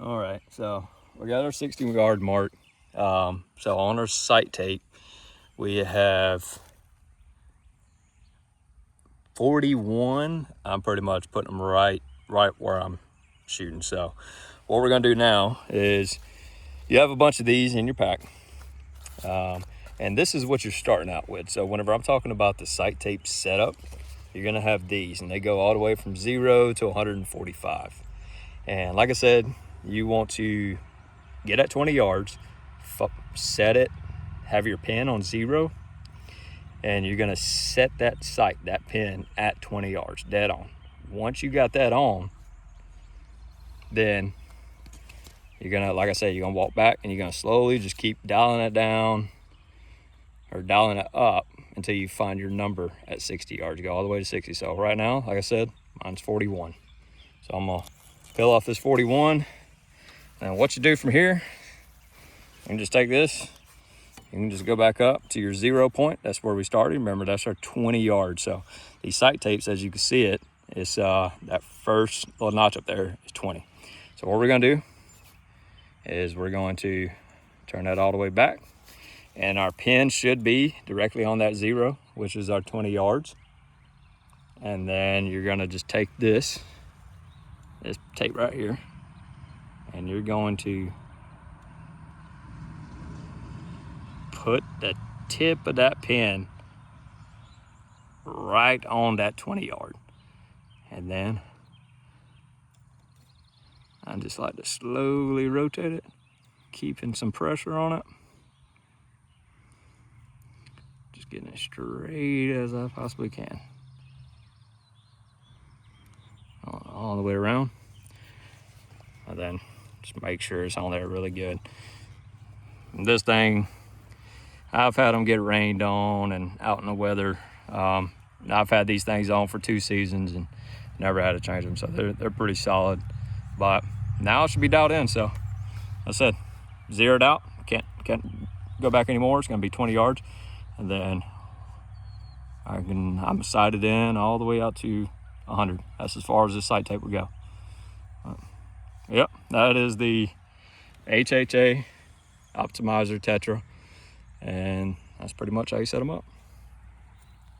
All right, so we got our 60-yard mark. So on our sight tape, we have 41. I'm pretty much putting them right where I'm shooting. So what we're gonna do now is, you have a bunch of these in your pack. And this is what you're starting out with. So whenever I'm talking about the sight tape setup, you're gonna have these, and they go all the way from 0 to 145. And like I said, you want to get at 20 yards, set it, have your pin on 0, and you're gonna set that sight, that pin at 20 yards, dead on. Once you got that on, then you're gonna, like I said, you're gonna walk back and you're gonna slowly just keep dialing it down or dialing it up until you find your number at 60 yards. You go all the way to 60. So right now, like I said, mine's 41. So I'm gonna peel off this 41. And what you do from here, you can just take this, you can just go back up to your 0 point. That's where we started. Remember, that's our 20 yards. So these sight tapes, as you can see it, is that first little notch up there is 20. So what we're gonna do is we're going to turn that all the way back, and our pin should be directly on that 0, which is our 20 yards. And then you're gonna just take this tape right here, and you're going to put the tip of that pin right on that 20 yard. And then I just like to slowly rotate it, keeping some pressure on it. Just getting it straight as I possibly can. All the way around. And then just make sure it's on there really good. And this thing, I've had them get rained on and out in the weather. I've had these things on for 2 seasons and never had to change them. So they're pretty solid. But now it should be dialed in. So I said, zeroed out. Can't go back anymore. It's gonna be 20 yards. And then I'm sighted in all the way out to 100. That's as far as this sight tape would go. Yep, that is the HHA Optimizer Tetra, and that's pretty much how you set them up.